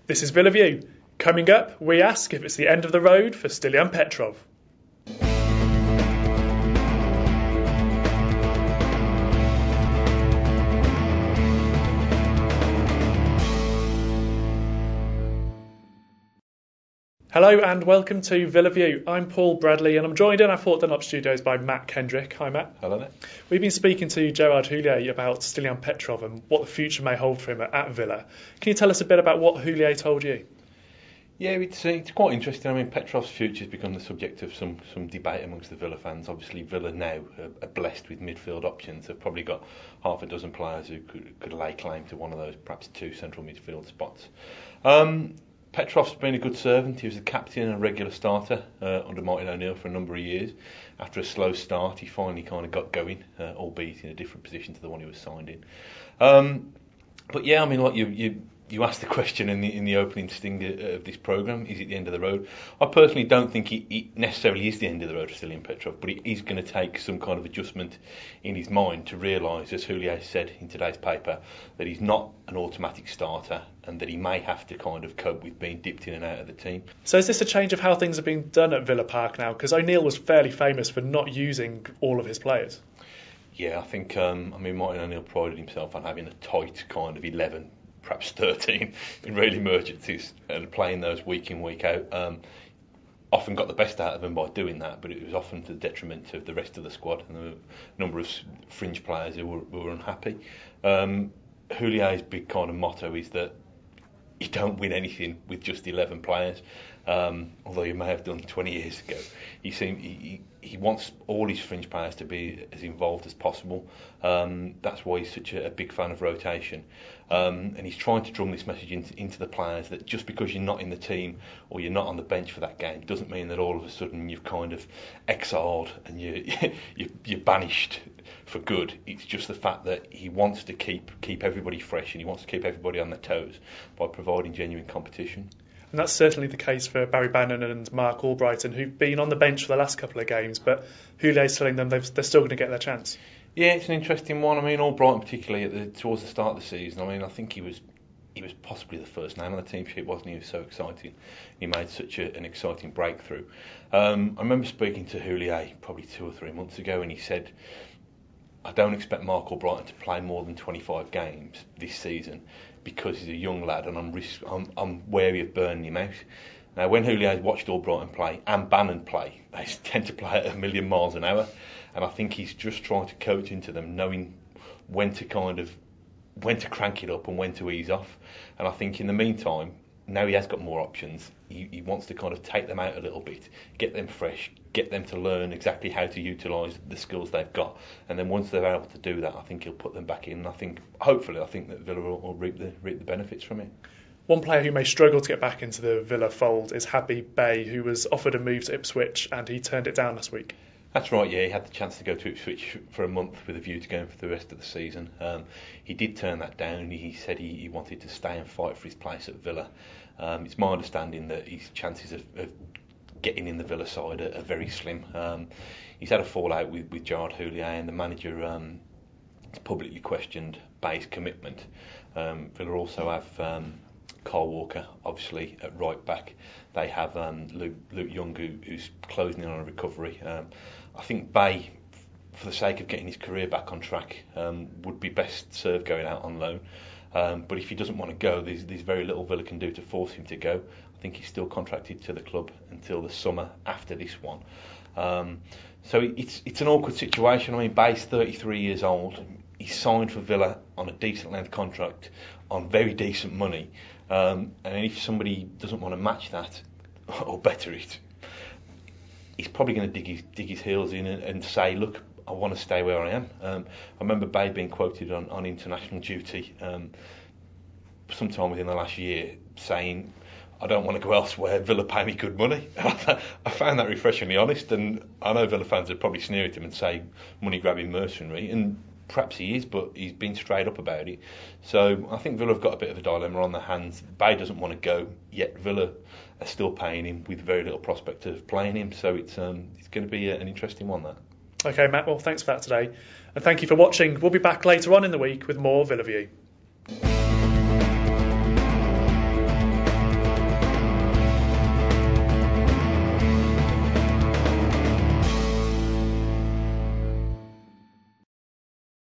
This is Villa View. Coming up, we ask if it's the end of the road for Stilian Petrov. Hello and welcome to Villa View. I'm Paul Bradley and I'm joined in our Fort Dunlop studios by Matt Kendrick. Hi Matt. Hello there. We've been speaking to Gerard Houllier about Stilian Petrov and what the future may hold for him at Villa. Can you tell us a bit about what Houllier told you? Yeah, it's quite interesting. I mean, Petrov's future has become the subject of some debate amongst the Villa fans. Obviously, Villa now are blessed with midfield options. They've probably got half a dozen players who could lay claim to one of those, perhaps two central midfield spots. Petrov's been a good servant. He was the captain and a regular starter under Martin O'Neill for a number of years. After a slow start, he finally kind of got going, albeit in a different position to the one he was signed in. But yeah, I mean, like you asked the question in the opening sting of this programme, is it the end of the road? I personally don't think it necessarily is the end of the road for Stilian Petrov, but it is going to take some kind of adjustment in his mind to realise, as Houllier said in today's paper, that he's not an automatic starter and that he may have to kind of cope with being dipped in and out of the team. So is this a change of how things are being done at Villa Park now? Because O'Neill was fairly famous for not using all of his players. Yeah, I think, Martin O'Neill prided himself on having a tight kind of 11, perhaps 13 in real emergencies and playing those week in, week out. Often got the best out of them by doing that, but it was often to the detriment of the rest of the squad and the number of fringe players who were unhappy. Houlier's big kind of motto is that you don't win anything with just 11 players, although you may have done 20 years ago. He wants all his fringe players to be as involved as possible. That's why he's such a big fan of rotation. And he's trying to drum this message into the players that just because you're not in the team or you're not on the bench for that game doesn't mean that all of a sudden you've kind of exiled and you're banished for good. It's just the fact that he wants to keep everybody fresh and he wants to keep everybody on their toes by providing genuine competition. And that's certainly the case for Barry Bannan and Mark Albrighton, who've been on the bench for the last couple of games, but Houlier's telling them they're still going to get their chance. Yeah, it's an interesting one. I mean, Albrighton particularly towards the start of the season, I mean, I think he was possibly the first name on the team sheet, wasn't he? He was so exciting. He made such an exciting breakthrough. I remember speaking to Houllier probably 2 or 3 months ago, and he said, I don't expect Mark Albrighton to play more than 25 games this season because he's a young lad and I'm wary of burning him out. Now, when Houllier watched Albrighton play and Bannan play, they tend to play at a million miles an hour, and I think he's just trying to coach into them, knowing when to crank it up and when to ease off. And I think in the meantime, now he has got more options. He wants to kind of take them out a little bit, get them fresh, get them to learn exactly how to utilise the skills they've got, and then once they're able to do that, I think he'll put them back in. And hopefully that Villa will reap the benefits from it. One player who may struggle to get back into the Villa fold is Habib Bey, who was offered a move to Ipswich and he turned it down last week. That's right, yeah, he had the chance to go to Ipswich for a month with a view to going for the rest of the season. He did turn that down. He said he wanted to stay and fight for his place at Villa. It's my understanding that his chances of getting in the Villa side are very slim. He's had a fallout with Gerard Houllier, and the manager publicly questioned Bey's commitment. Villa also have Kyle Walker, obviously, at right back. They have Luke Young, who's closing in on a recovery. I think Bey, for the sake of getting his career back on track, would be best served going out on loan. But if he doesn't want to go, there's very little Villa can do to force him to go. I think he's still contracted to the club until the summer after this one. So it's an awkward situation. I mean, Bey's 33 years old. He's signed for Villa on a decent length contract on very decent money. And if somebody doesn't want to match that or better it, he's probably going to dig his heels in and say, look, I want to stay where I am. I remember Bey being quoted on international duty sometime within the last year saying, I don't want to go elsewhere, Villa pay me good money. I found that refreshingly honest, and I know Villa fans would probably sneer at him and say money grabbing mercenary, and perhaps he is, but he's been straight up about it. So I think Villa have got a bit of a dilemma on their hands. Bey doesn't want to go, yet Villa are still paying him with very little prospect of playing him, so it's going to be an interesting one, that. OK, Matt, well, thanks for that today. And thank you for watching. We'll be back later on in the week with more Villa View.